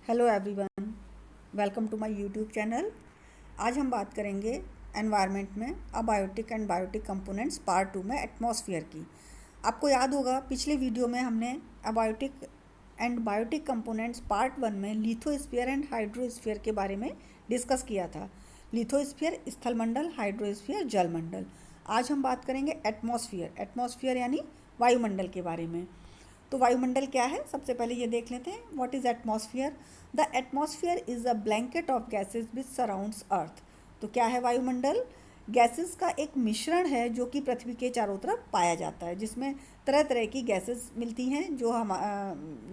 Hello everyone, welcome to my YouTube channel. आज हम बात करेंगे एनवायरनमेंट में abiotic and biotic components part 2 में एटमॉस्फेयर की। आपको याद होगा पिछले वीडियो में हमने abiotic and biotic components part 1 में लिथोस्फीयर एंड हाइड्रोस्फीयर के बारे में डिस्कस किया था। लिथोस्फीयर स्थलमंडल, हाइड्रोस्फीयर जलमंडल। आज हम बात करेंगे एटमॉस्फेयर यानी वायुमंडल के बारे में। तो वायुमंडल क्या है, सबसे पहले ये देख लेते हैं। What is atmosphere? The atmosphere is a blanket of gases which surrounds earth. तो क्या है वायुमंडल? गैसेस का एक मिश्रण है जो कि पृथ्वी के चारों तरफ पाया जाता है, जिसमें तरह तरह की गैसेस मिलती हैं जो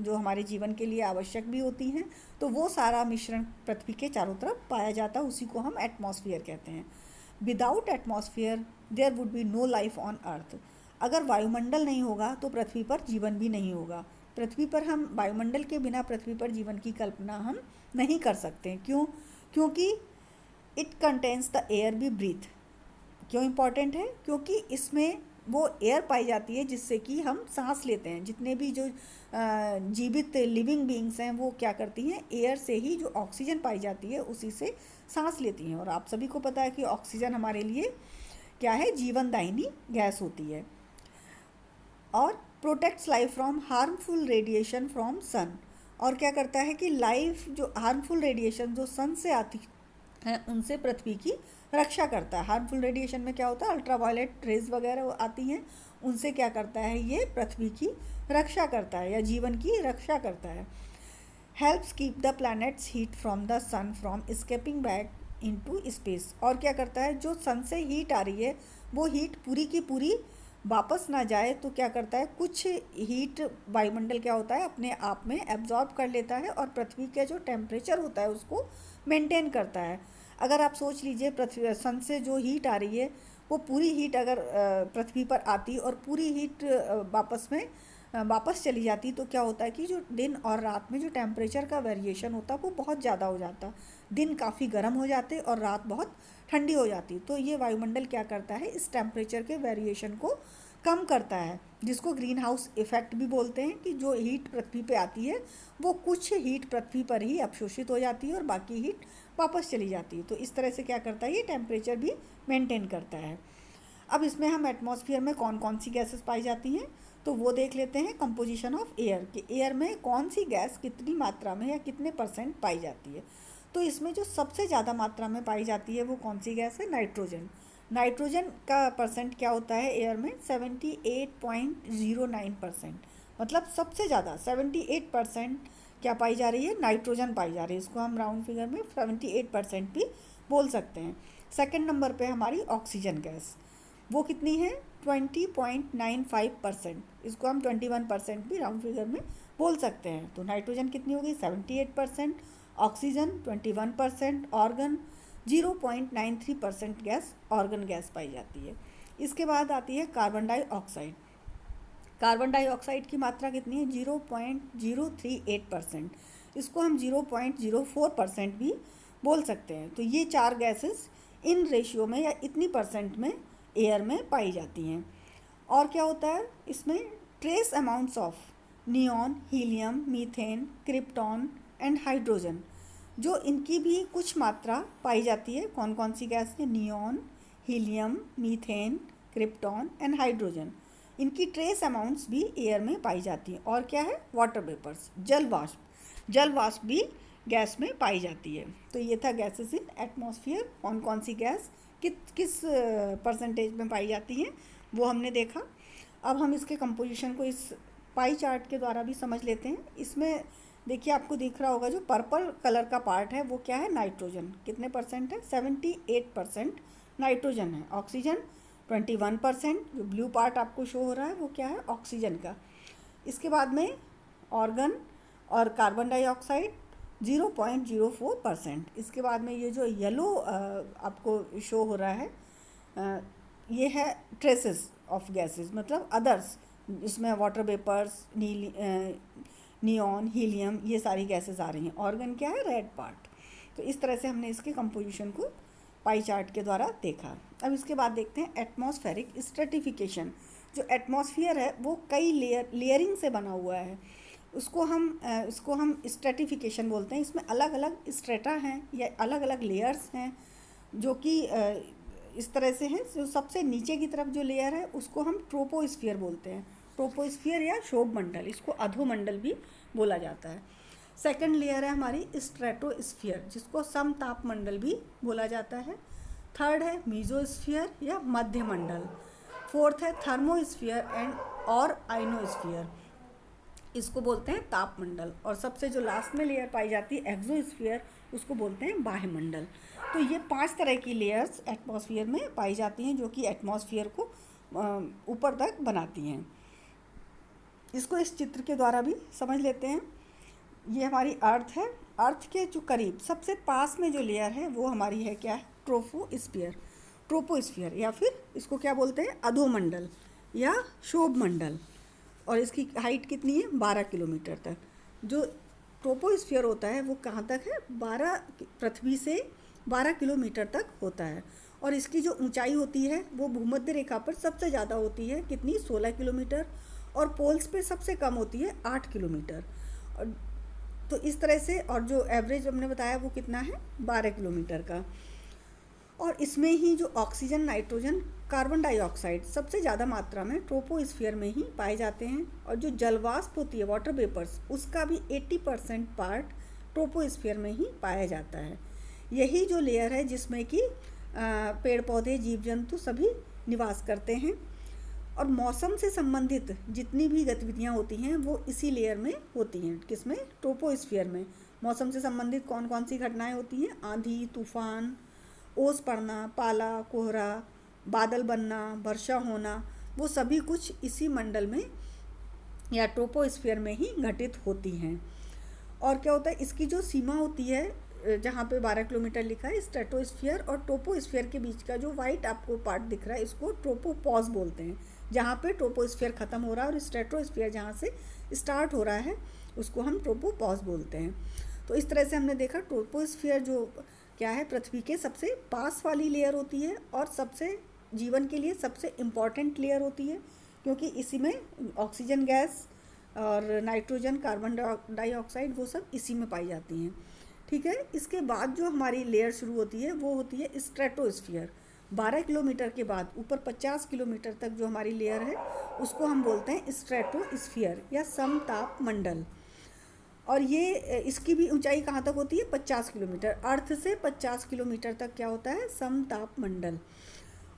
हमारे जीवन के लिए आवश्यक भी होती हैं। तो वो सारा मिश्रण पृथ्वी के चारों तरफ पाया जाता है, उसी को हम एटमॉस्फेयर कहते हैं। Without atmosphere there would be no life on earth. अगर वायुमंडल नहीं होगा तो पृथ्वी पर जीवन भी नहीं होगा। पृथ्वी पर हम वायुमंडल के बिना पृथ्वी पर जीवन की कल्पना हम नहीं कर सकते। क्यों? क्योंकि it contains the air we breathe. क्यों इम्पॉर्टेंट है? क्योंकि इसमें वो एयर पाई जाती है जिससे कि हम सांस लेते हैं। जितने भी जो जीवित लिविंग बींग्स हैं वो क्या करती हैं, एयर से ही जो ऑक्सीजन पाई जाती है उसी से सांस लेती हैं। और आप सभी को पता है कि ऑक्सीजन हमारे लिए क्या है, जीवनदायिनी गैस होती है। और protects life from harmful radiation from sun. और क्या करता है कि लाइफ जो हार्मफुल रेडिएशन जो सन से आती है उनसे पृथ्वी की रक्षा करता है। हार्मफुल रेडिएशन में क्या होता है, अल्ट्रावायलेट रेज वगैरह आती हैं, उनसे क्या करता है, ये पृथ्वी की रक्षा करता है या जीवन की रक्षा करता है। Helps keep the planet's heat from the sun from escaping back into space. और क्या करता है, जो सन से हीट आ रही है वो हीट पूरी की पूरी वापस ना जाए, तो क्या करता है, कुछ हीट वायुमंडल क्या होता है अपने आप में एब्जॉर्ब कर लेता है और पृथ्वी का जो टेम्परेचर होता है उसको मेंटेन करता है। अगर आप सोच लीजिए पृथ्वी सन से जो हीट आ रही है वो पूरी हीट अगर पृथ्वी पर आती और पूरी हीट वापस चली जाती तो क्या होता है कि जो दिन और रात में जो टेम्परेचर का वेरिएशन होता वो बहुत ज़्यादा हो जाता। दिन काफ़ी गर्म हो जाते और रात बहुत ठंडी हो जाती। तो ये वायुमंडल क्या करता है, इस टेम्परेचर के वेरिएशन को कम करता है, जिसको ग्रीन हाउस इफ़ेक्ट भी बोलते हैं। कि जो हीट पृथ्वी पे आती है वो कुछ हीट पृथ्वी पर ही अवशोषित हो जाती है और बाकी हीट वापस चली जाती है। तो इस तरह से क्या करता है, ये टेम्परेचर भी मेंटेन करता है। अब इसमें हम एटमॉस्फेयर में कौन कौन सी गैसेस पाई जाती हैं तो वो देख लेते हैं। कंपोजिशन ऑफ एयर, कि एयर में कौन सी गैस कितनी मात्रा में या कितने परसेंट पाई जाती है। तो इसमें जो सबसे ज़्यादा मात्रा में पाई जाती है वो कौन सी गैस है, नाइट्रोजन। नाइट्रोजन का परसेंट क्या होता है एयर में, 78.09%। मतलब सबसे ज़्यादा 78% क्या पाई जा रही है, नाइट्रोजन पाई जा रही है। इसको हम राउंड फिगर में 78% भी बोल सकते हैं। सेकंड नंबर पे हमारी ऑक्सीजन गैस, वो कितनी है, 20.95%। इसको हम 21% भी राउंड फिगर में बोल सकते हैं। तो नाइट्रोजन कितनी होगी, 78%, oxygen 21%, argon 0.93% gas argon gas पाई जाती है। इसके बाद आती है कार्बन डाइऑक्साइड। कार्बन डाइऑक्साइड की मात्रा कितनी है, 0.038%। इसको हम 0.04% भी बोल सकते हैं। तो ये चार गैसेस इन रेशियो में या इतनी परसेंट में एयर में पाई जाती हैं। और क्या होता है इसमें, trace amounts of neon, helium, methane, krypton and hydrogen, जो इनकी भी कुछ मात्रा पाई जाती है। कौन कौन सी गैस है, neon, helium, methane, krypton and hydrogen, इनकी ट्रेस अमाउंट्स भी एयर में पाई जाती हैं। और क्या है, वाटर वेपर्स, जल वाष्प भी गैस में पाई जाती है। तो ये था गैसेस इन एटमॉस्फेयर। कौन कौन सी गैस किस परसेंटेज में पाई जाती हैं वो हमने देखा। अब हम इसके कंपोजिशन को इस पाई चार्ट के द्वारा भी समझ लेते हैं। इसमें देखिए आपको दिख रहा होगा जो पर्पल कलर का पार्ट है वो क्या है, नाइट्रोजन। कितने परसेंट है, 78% नाइट्रोजन है। ऑक्सीजन 21%। जो ब्लू पार्ट आपको शो हो रहा है वो क्या है, ऑक्सीजन का। इसके बाद में ऑर्गन और कार्बन डाइऑक्साइड 0.04%। इसके बाद में ये जो येलो आपको शो हो रहा है ये है ट्रेसेस ऑफ गैसेस, मतलब अदर्स। इसमें वाटर वेपर्स, नियॉन, हीलियम, ये सारी गैसेस आ रही हैं। ऑर्गन क्या है, रेड पार्ट। तो इस तरह से हमने इसके कंपोजिशन को पाई चार्ट के द्वारा देखा। अब इसके बाद देखते हैं एटमॉस्फेरिक स्ट्रेटिफिकेशन। जो एटमॉस्फेयर है वो कई लेयरिंग से बना हुआ है। इसको हम स्ट्रेटिफिकेशन बोलते हैं। इसमें अलग अलग स्ट्रेटा हैं या अलग अलग लेयर्स हैं जो कि इस तरह से हैं। जो सबसे नीचे की तरफ जो लेयर है उसको हम ट्रोपोस्फियर बोलते हैं। ट्रोपोस्फियर या शोभ मंडल, इसको अधोमंडल भी बोला जाता है। सेकंड लेयर है हमारी स्ट्रेटोस्फियर, जिसको समताप मंडल भी बोला जाता है। थर्ड है मीजोस्फियर या मध्य मंडल। फोर्थ है थर्मोस्फियर एंड और आइनोस्फियर, इसको बोलते हैं तापमंडल। और सबसे जो लास्ट में लेयर पाई जाती है एक्सोस्फियर, उसको बोलते हैं बाह्यमंडल। तो ये 5 तरह की लेयर्स एटमॉस्फेयर में पाई जाती हैं जो कि एटमॉस्फेयर को ऊपर तक बनाती हैं। इसको इस चित्र के द्वारा भी समझ लेते हैं। ये हमारी अर्थ है। अर्थ के जो करीब सबसे पास में जो लेयर है वो हमारी है क्या है, ट्रोपोस्फियर या फिर इसको क्या बोलते हैं, अधोमंडल या शोभ मंडल। और इसकी हाइट कितनी है, 12 किलोमीटर तक। जो ट्रोपोस्फियर होता है वो कहाँ तक है, पृथ्वी से 12 किलोमीटर तक होता है। और इसकी जो ऊंचाई होती है वो भूमध्य रेखा पर सबसे ज़्यादा होती है, कितनी, 16 किलोमीटर। और पोल्स पे सबसे कम होती है 8 किलोमीटर। और तो इस तरह से, और जो एवरेज हमने बताया वो कितना है, 12 किलोमीटर का। और इसमें ही जो ऑक्सीजन, नाइट्रोजन, कार्बन डाइऑक्साइड सबसे ज़्यादा मात्रा में ट्रोपोस्फियर में ही पाए जाते हैं। और जो जलवाष्प होती है, वाटर वेपर्स, उसका भी 80% पार्ट ट्रोपोस्फियर में ही पाया जाता है। यही जो लेयर है जिसमें कि पेड़ पौधे, जीव जंतु सभी निवास करते हैं। और मौसम से संबंधित जितनी भी गतिविधियाँ होती हैं वो इसी लेयर में होती हैं। किसमें, ट्रोपोस्फियर में। मौसम से संबंधित कौन कौन सी घटनाएं होती हैं, आंधी, तूफान, ओस पड़ना, पाला, कोहरा, बादल बनना, वर्षा होना, वो सभी कुछ इसी मंडल में या ट्रोपोस्फियर में ही घटित होती हैं। और क्या होता है, इसकी जो सीमा होती है, जहाँ पे 12 किलोमीटर लिखा है, स्ट्रेटोस्फियर और ट्रोपोस्फियर के बीच का जो वाइट आपको पार्ट दिख रहा है, इसको ट्रोपोपॉज बोलते हैं। जहाँ पे ट्रोपोस्फियर ख़त्म हो रहा है और स्ट्रेटोस्फियर जहाँ से स्टार्ट हो रहा है उसको हम ट्रोपोपॉज बोलते हैं। तो इस तरह से हमने देखा ट्रोपोस्फियर जो क्या है, पृथ्वी के सबसे पास वाली लेयर होती है और सबसे जीवन के लिए सबसे इम्पॉर्टेंट लेयर होती है, क्योंकि इसी में ऑक्सीजन गैस और नाइट्रोजन, कार्बन डाइऑक्साइड, वो सब इसी में पाई जाती हैं। ठीक है। इसके बाद जो हमारी लेयर शुरू होती है वो होती है स्ट्रेटोस्फियर। 12 किलोमीटर के बाद ऊपर 50 किलोमीटर तक जो हमारी लेयर है उसको हम बोलते हैं स्ट्रेटोस्फियर या समताप मंडल। और ये इसकी भी ऊंचाई कहाँ तक होती है, 50 किलोमीटर। अर्थ से 50 किलोमीटर तक क्या होता है, समताप मंडल।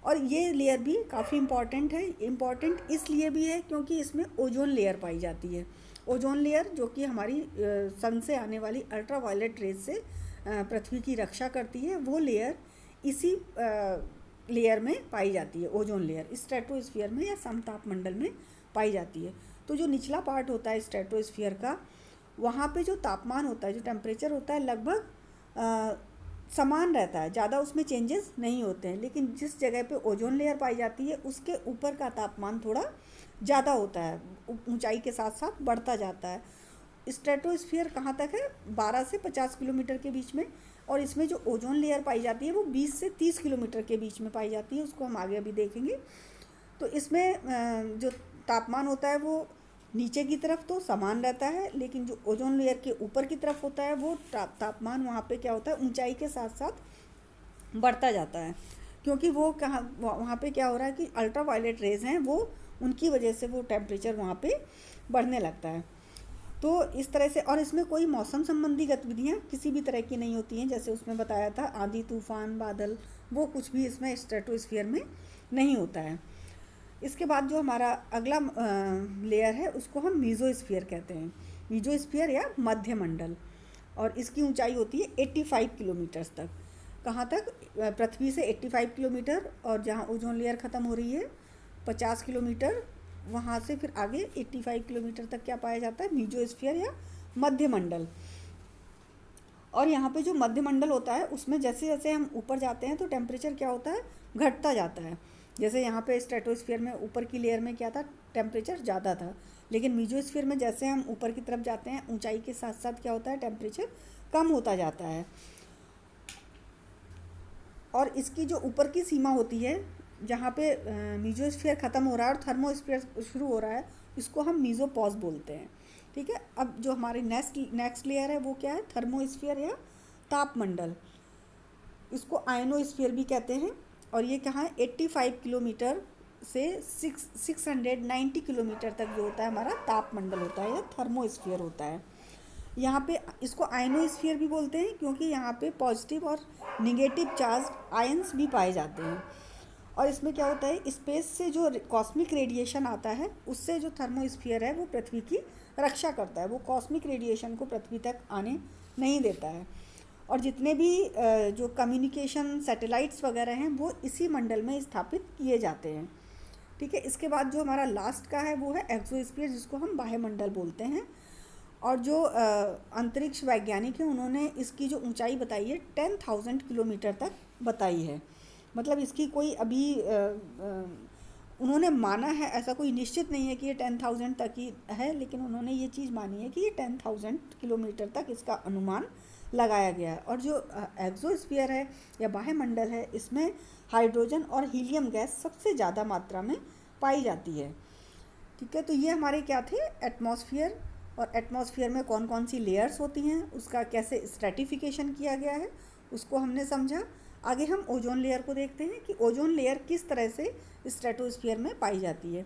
और ये लेयर भी काफ़ी इम्पॉर्टेंट है। इम्पॉर्टेंट इसलिए भी है क्योंकि इसमें ओजोन लेयर पाई जाती है। ओजोन लेयर जो कि हमारी सन से आने वाली अल्ट्रा वायलेट रेज से पृथ्वी की रक्षा करती है, वो लेयर इसी लेयर में पाई जाती है। ओजोन लेयर स्ट्रेटोस्फियर में या समताप मंडल में पाई जाती है। तो जो निचला पार्ट होता है स्ट्रेटोस्फियर का, वहाँ पे जो तापमान होता है, जो टेम्परेचर होता है, लगभग समान रहता है, ज़्यादा उसमें चेंजेस नहीं होते हैं। लेकिन जिस जगह पे ओजोन लेयर पाई जाती है उसके ऊपर का तापमान थोड़ा ज़्यादा होता है, ऊंचाई के साथ साथ बढ़ता जाता है। स्ट्रेटोस्फियर कहाँ तक है, 12 से 50 किलोमीटर के बीच में। और इसमें जो ओजोन लेयर पाई जाती है वो 20 से 30 किलोमीटर के बीच में पाई जाती है, उसको हम आगे अभी देखेंगे। तो इसमें जो तापमान होता है वो नीचे की तरफ तो समान रहता है, लेकिन जो ओजोन लेयर के ऊपर की तरफ होता है वो तापमान वहाँ पे क्या होता है, ऊंचाई के साथ साथ बढ़ता जाता है। क्योंकि वो वहाँ पे क्या हो रहा है कि अल्ट्रा वायलेट रेज हैं, वो उनकी वजह से वो टेम्परेचर वहाँ पे बढ़ने लगता है। तो इस तरह से, और इसमें कोई मौसम संबंधी गतिविधियाँ किसी भी तरह की नहीं होती हैं। जैसे उसमें बताया था आंधी, तूफान, बादल, वो कुछ भी इसमें स्ट्रेटोस्फियर में नहीं होता है। इसके बाद जो हमारा अगला लेयर है उसको हम मीजोस्फियर कहते हैं, मीजोस्फियर या मध्य मंडल। और इसकी ऊंचाई होती है 85 किलोमीटर्स तक। कहाँ तक, पृथ्वी से 85 किलोमीटर, और जहाँ ओजोन लेयर ख़त्म हो रही है 50 किलोमीटर, वहाँ से फिर आगे 85 किलोमीटर तक क्या पाया जाता है, मीजोस्फियर या मध्य मंडल। और यहाँ पे जो मध्य मंडल होता है उसमें जैसे जैसे हम ऊपर जाते हैं तो टेम्परेचर क्या होता है, घटता जाता है। जैसे यहाँ पे स्ट्रेटोस्फियर में ऊपर की लेयर में क्या था, टेम्परेचर ज़्यादा था, लेकिन मीजोस्फियर में जैसे हम ऊपर की तरफ जाते हैं ऊंचाई के साथ साथ क्या होता है, टेम्परेचर कम होता जाता है। और इसकी जो ऊपर की सीमा होती है, जहाँ पे मीजोस्फियर ख़त्म हो रहा है और थर्मोस्फियर शुरू हो रहा है, इसको हम मीजोपॉज बोलते हैं। ठीक है। अब जो हमारी नेक्स्ट लेयर है वो क्या है, थर्मोस्फीयर या तापमंडल। इसको आयनोस्फीयर भी कहते हैं। और ये कहाँ है, 85 किलोमीटर से 690 किलोमीटर तक जो होता है हमारा तापमंडल होता है या थर्मोस्फीयर होता है। यहाँ पे इसको आयनोस्फीयर भी बोलते हैं क्योंकि यहाँ पे पॉजिटिव और निगेटिव चार्ज आयंस भी पाए जाते हैं। और इसमें क्या होता है, स्पेस से जो कॉस्मिक रेडिएशन आता है उससे जो थर्मोस्फीयर है वो पृथ्वी की रक्षा करता है, वो कॉस्मिक रेडिएशन को पृथ्वी तक आने नहीं देता है। और जितने भी जो कम्युनिकेशन सैटेलाइट्स वगैरह हैं वो इसी मंडल में स्थापित किए जाते हैं। ठीक है। इसके बाद जो हमारा लास्ट का है वो है एक्सोस्फीयर, जिसको हम बाह्यमंडल बोलते हैं। और जो अंतरिक्ष वैज्ञानिक हैं उन्होंने इसकी जो ऊंचाई बताई है 10,000 किलोमीटर तक बताई है। मतलब इसकी कोई अभी उन्होंने माना है, ऐसा कोई निश्चित नहीं है कि ये 10,000 तक ही है, लेकिन उन्होंने ये चीज़ मानी है कि ये 10,000 किलोमीटर तक इसका अनुमान लगाया गया है। और जो एक्सोस्फीयर है या बाह्यमंडल है, इसमें हाइड्रोजन और हीलियम गैस सबसे ज़्यादा मात्रा में पाई जाती है। ठीक है। तो ये हमारे क्या थे, एटमॉस्फेयर। और एटमॉस्फेयर में कौन कौन सी लेयर्स होती हैं, उसका कैसे स्ट्रैटिफिकेशन किया गया है, उसको हमने समझा। आगे हम ओजोन लेयर को देखते हैं कि ओजोन लेयर किस तरह से स्ट्रेटोस्फीयर में पाई जाती है।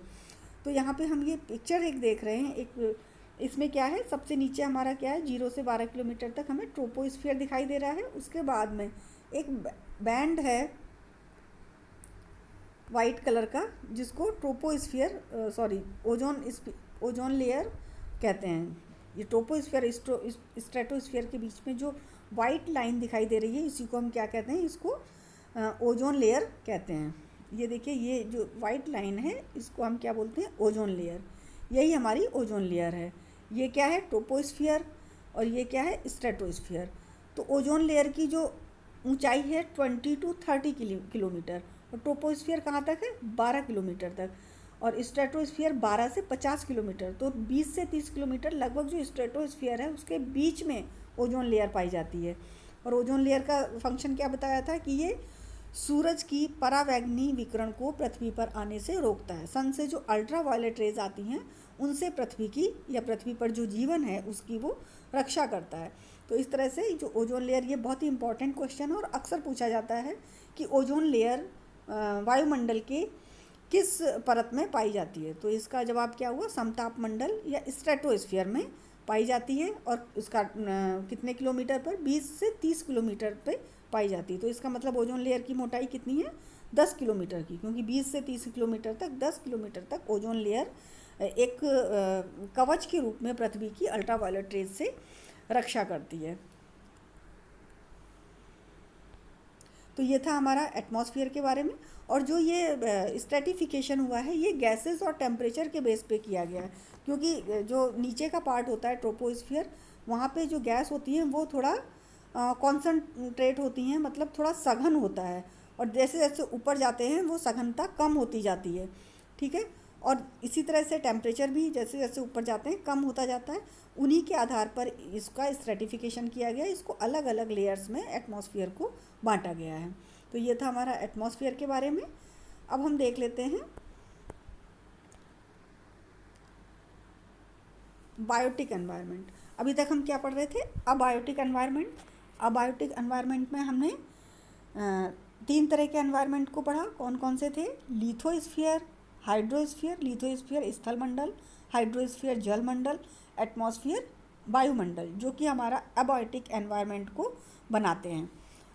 तो यहाँ पे हम ये पिक्चर एक देख रहे हैं, एक इसमें क्या है, सबसे नीचे हमारा क्या है, 0 से 12 किलोमीटर तक हमें ट्रोपोस्फीयर दिखाई दे रहा है। उसके बाद में एक बैंड है वाइट कलर का, जिसको ट्रोपोस्फीयर ओजोन लेयर कहते हैं। ये ट्रोपोस्फीयर स्ट्रेटोस्फीयर के बीच में जो वाइट लाइन दिखाई दे रही है, इसी को हम क्या कहते हैं, इसको ओजोन लेयर कहते हैं। ये देखिए, ये जो वाइट लाइन है इसको हम क्या बोलते हैं, ओजोन लेयर। यही हमारी ओजोन लेयर है। ये क्या है, ट्रोपोस्फीयर, और ये क्या है, स्ट्रेटोस्फीयर। तो ओजोन लेयर की जो ऊंचाई है 20 to 30 किलोमीटर, और ट्रोपोस्फीयर कहाँ तक है, 12 किलोमीटर तक, और स्ट्रेटोस्फीयर 12 से 50 किलोमीटर। तो 20 से 30 किलोमीटर लगभग जो स्ट्रेटोस्फीयर है उसके बीच में ओजोन लेयर पाई जाती है। और ओजोन लेयर का फंक्शन क्या बताया था कि ये सूरज की परावैंगनी विकिरण को पृथ्वी पर आने से रोकता है। सन से जो अल्ट्रा वायलेट रेज आती हैं उनसे पृथ्वी की या पृथ्वी पर जो जीवन है उसकी वो रक्षा करता है। तो इस तरह से जो ओजोन लेयर, ये बहुत ही इंपॉर्टेंट क्वेश्चन है और अक्सर पूछा जाता है कि ओजोन लेयर वायुमंडल के किस परत में पाई जाती है। तो इसका जवाब क्या हुआ, समताप मंडल या स्ट्रेटोस्फीयर में पाई जाती है। और उसका कितने किलोमीटर पर, 20 से 30 किलोमीटर पे पाई जाती है। तो इसका मतलब ओजोन लेयर की मोटाई कितनी है, 10 किलोमीटर की, क्योंकि 20 से 30 किलोमीटर तक, 10 किलोमीटर तक ओजोन लेयर एक कवच के रूप में पृथ्वी की अल्ट्रावायलेट रेज से रक्षा करती है। तो ये था हमारा एटमॉस्फेयर के बारे में। और जो ये स्ट्रैटिफिकेशन हुआ है ये गैसेस और टेम्परेचर के बेस पे किया गया है, क्योंकि जो नीचे का पार्ट होता है ट्रोपोस्फीयर, वहाँ पे जो गैस होती हैं वो थोड़ा कॉन्सनट्रेट होती हैं, मतलब थोड़ा सघन होता है। और जैसे जैसे ऊपर जाते हैं वो सघनता कम होती जाती है। ठीक है। और इसी तरह से टेम्परेचर भी जैसे जैसे ऊपर जाते हैं कम होता जाता है। उन्हीं के आधार पर इसका स्ट्रैटिफिकेशन किया गया, इसको अलग अलग लेयर्स में एटमॉस्फेयर को बांटा गया है। तो ये था हमारा एटमॉस्फेयर के बारे में। अब हम देख लेते हैं बायोटिक एनवायरनमेंट। अभी तक हम क्या पढ़ रहे थे, अबायोटिक एनवायरनमेंट। अबायोटिक एनवायरनमेंट में हमने 3 तरह के एनवायरनमेंट को पढ़ा। कौन कौन से थे, लिथोस्फीयर, हाइड्रोस्फीयर, लिथोस्फीयर स्थल मंडल, हाइड्रोस्फीयर जल मंडल, एटमॉस्फेयर वायुमंडल, जो कि हमारा अबायोटिक एनवायरनमेंट को बनाते हैं।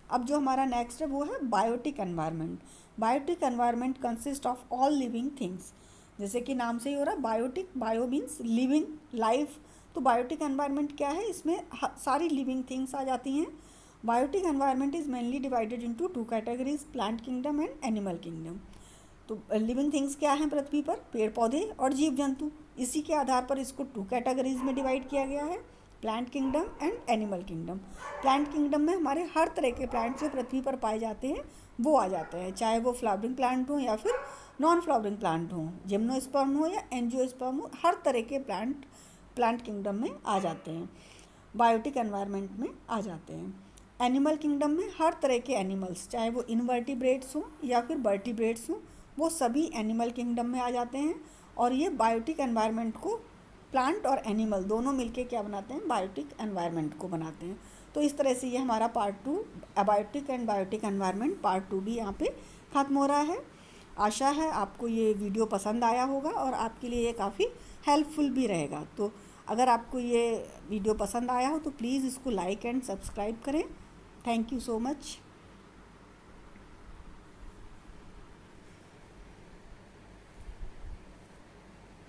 अब जो हमारा नेक्स्ट है वो है biotic environment. Biotic environment consist of all living things. जैसे कि नाम से ही हो रहा है biotic, bio means living, life. तो बायोटिक एनवायरनमेंट क्या है, इसमें सारी लिविंग थिंग्स आ जाती हैं। Biotic environment is mainly divided into 2 categories, plant kingdom and animal kingdom. तो लिविंग थिंग्स क्या हैं पृथ्वी पर, पेड़ पौधे और जीव जंतु। इसी के आधार पर इसको 2 कैटेगरीज में डिवाइड किया गया है, plant kingdom and animal kingdom. Plant kingdom में हमारे हर तरह के प्लांट जो पृथ्वी पर पाए जाते हैं वो आ जाते हैं, चाहे वो फ्लावरिंग प्लांट हो या फिर नॉन फ्लावरिंग प्लांट हो, जिम्नोस्पर्म हो या एंजियोस्पर्म हो, हर तरह के प्लांट किंगडम में आ जाते हैं, बायोटिक एनवायरनमेंट में आ जाते हैं। एनिमल किंगडम में हर तरह के एनिमल्स, चाहे वो इनवर्टिब्रेट्स हों या फिर वर्टिब्रेट्स हों, वो सभी एनिमल किंगडम में आ जाते हैं। और ये बायोटिक एनवायरनमेंट को प्लांट और एनिमल दोनों मिलके क्या बनाते हैं, बायोटिक एनवायरनमेंट को बनाते हैं। तो इस तरह से ये हमारा part 2 abiotic and biotic environment part 2 भी यहाँ पे ख़त्म हो रहा है। आशा है आपको ये वीडियो पसंद आया होगा और आपके लिए ये काफ़ी हेल्पफुल भी रहेगा। तो अगर आपको ये वीडियो पसंद आया हो तो प्लीज़ इसको लाइक एंड सब्सक्राइब करें। Thank you so much.